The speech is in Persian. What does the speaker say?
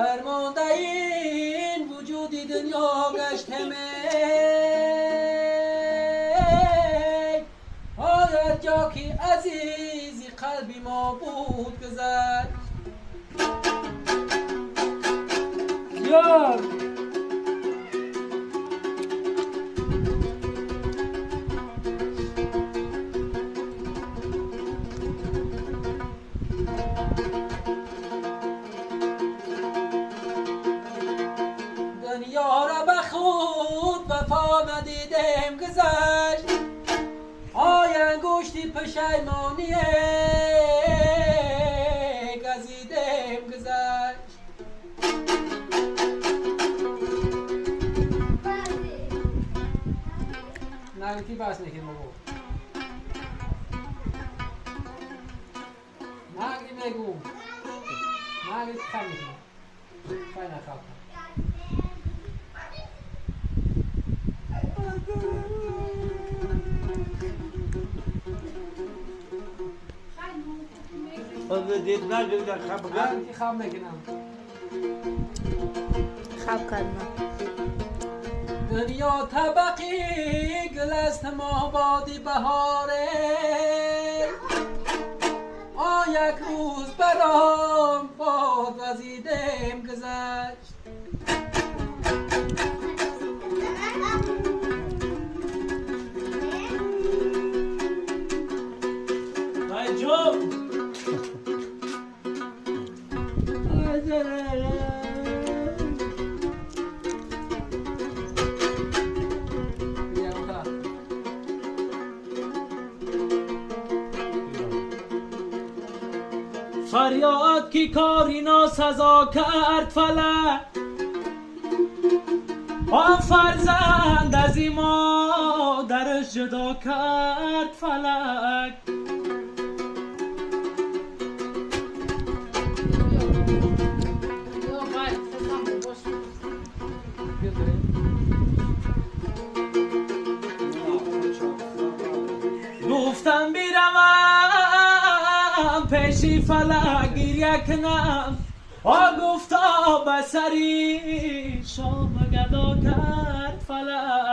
فرمانده این وجودی دنیا گشتم آید جا که عزیزی قلبی ما بود گذشت یار دنیا را به خود وفا ندیدم گذشت آی انگشتی پشیمانی گزیدم گذشت نگتی بس نکنم بابا نگی نگو نگی خم میکنم خیلی نخواب دید نگید در خواب بگم نگتی خواب نکنم خواب کردم دنیا طبقی گل است ما بادی بهاره یک روز برام باد وزیدم گذشت دای جو فریاد کی کاری ناسزا کرد فلک آن فرزند از این مادرش جدا کرد فلک گفتم بیرم پیشی فلک گریه کنم گفتا بسری شام گدا کرد فلک